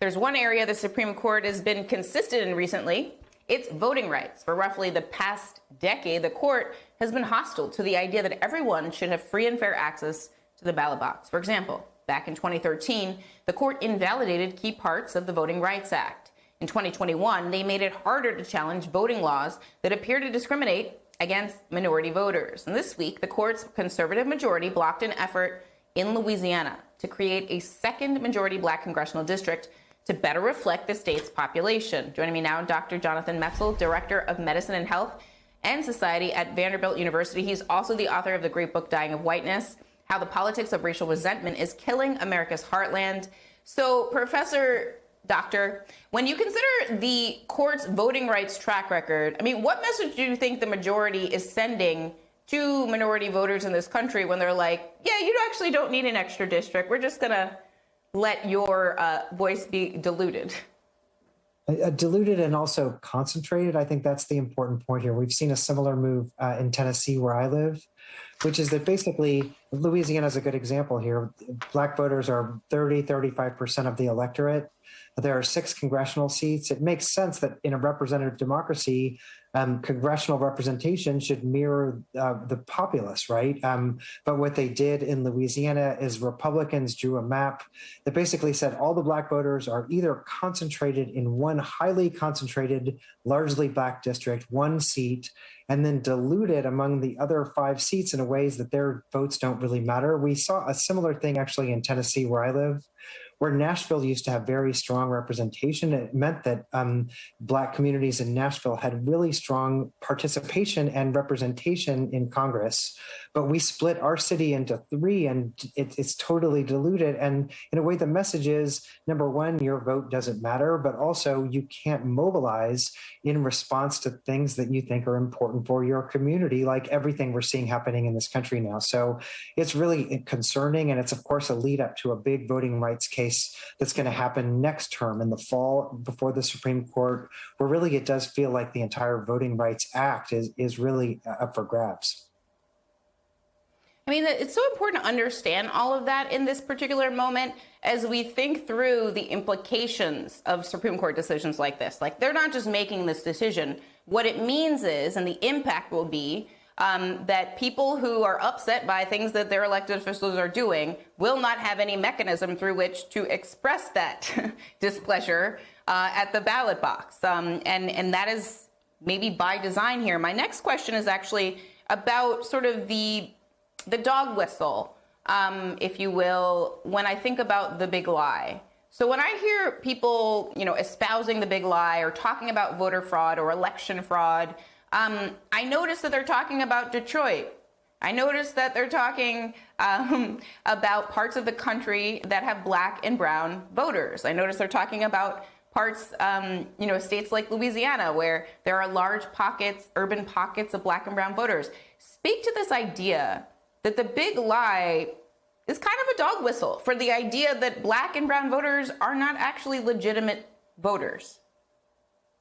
there's one area the Supreme Court has been consistent in recently, it's voting rights. For roughly the past decade, the court has been hostile to the idea that everyone should have free and fair access to the ballot box. For example, back in 2013, the court invalidated key parts of the Voting Rights Act. In 2021, they made it harder to challenge voting laws that appear to discriminate against minority voters. And this week, the court's conservative majority blocked an effort in Louisiana to create a second majority black congressional district to better reflect the state's population. Joining me now, Dr. Jonathan Metzl, Director of Medicine and Health and Society at Vanderbilt University. He's also the author of the great book, Dying of Whiteness: How the Politics of Racial Resentment is Killing America's Heartland. So, Doctor, when you consider the court's voting rights track record, I mean, what message do you think the majority is sending to minority voters in this country when they're like, yeah, you actually don't need an extra district. We're just going to let your voice be diluted? Diluted and also concentrated. I think that's the important point here. We've seen a similar move in Tennessee, where I live, which is that basically Louisiana is a good example here. Black voters are 35% of the electorate. There are 6 congressional seats. It makes sense that in a representative democracy, congressional representation should mirror the populace, right? But what they did in Louisiana is Republicans drew a map that basically said all the black voters are either concentrated in one highly concentrated, largely black district, one seat, and then diluted among the other 5 seats in ways that their votes don't really matter. We saw a similar thing actually in Tennessee, where I live, where Nashville used to have very strong representation. It meant that black communities in Nashville had really strong participation and representation in Congress. But we split our city into 3, and it's totally diluted. And in a way, the message is, number one, your vote doesn't matter, but also you can't mobilize in response to things that you think are important for your community, like everything we're seeing happening in this country now. So it's really concerning. And it's, of course, a lead up to a big voting rights case that's going to happen next term in the fall before the Supreme Court, where really it does feel like the entire Voting Rights Act is really up for grabs. I mean, it's so important to understand all of that in this particular moment as we think through the implications of Supreme Court decisions like this. Like, they're not just making this decision. What it means is, and the impact will be, that people who are upset by things that their elected officials are doing will not have any mechanism through which to express that displeasure at the ballot box. And that is maybe by design here. My next question is actually about sort of the dog whistle, if you will, when I think about the big lie. So when I hear people, espousing the big lie or talking about voter fraud or election fraud, I notice that they're talking about Detroit. I notice that they're talking about parts of the country that have black and brown voters. I notice they're talking about parts, states like Louisiana, where there are large pockets, urban pockets of black and brown voters. Speak to this idea that the big lie is kind of a dog whistle for the idea that black and brown voters are not actually legitimate voters.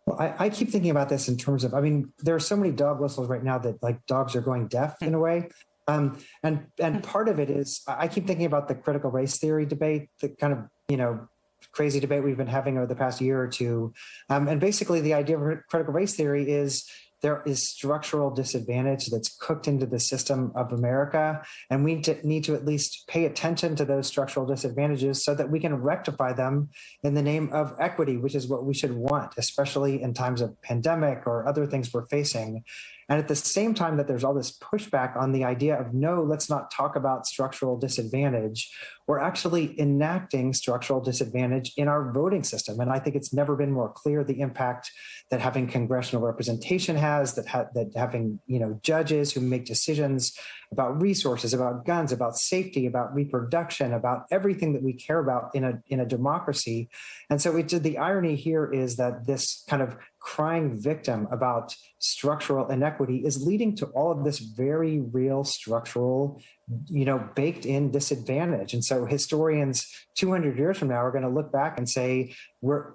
Well, I keep thinking about this in terms of, there are so many dog whistles right now that like dogs are going deaf in a way. And part of it is, I keep thinking about the critical race theory debate, the kind of, crazy debate we've been having over the past year or two. And basically the idea of critical race theory is there is structural disadvantage that's cooked into the system of America, and we need to at least pay attention to those structural disadvantages so that we can rectify them in the name of equity, which is what we should want, especially in times of pandemic or other things we're facing. And at the same time that there's all this pushback on the idea of, no, let's not talk about structural disadvantage, we're actually enacting structural disadvantage in our voting system. And I think it's never been more clear the impact that having congressional representation has, that having judges who make decisions about resources, about guns, about safety, about reproduction, about everything that we care about in a democracy. And so the irony here is that this kind of crying victim about structural inequity is leading to all of this very real structural, baked in disadvantage. And so historians 200 years from now are going to look back and say,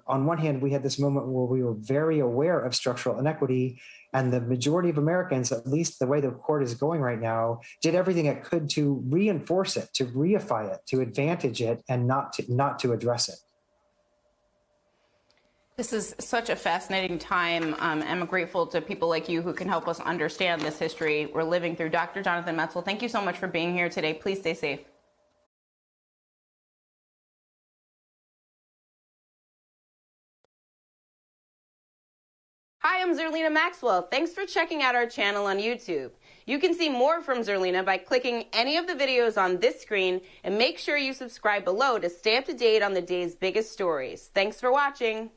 on one hand, we had this moment where we were very aware of structural inequity, and the majority of Americans, at least the way the court is going right now, did everything it could to reinforce it, to reify it, to advantage it, and not to address it. This is such a fascinating time. I'm grateful to people like you who can help us understand this history we're living through. Dr. Jonathan Metzl, thank you so much for being here today. Please stay safe. Hi, I'm Zerlina Maxwell. Thanks for checking out our channel on YouTube. You can see more from Zerlina by clicking any of the videos on this screen, and make sure you subscribe below to stay up to date on the day's biggest stories. Thanks for watching.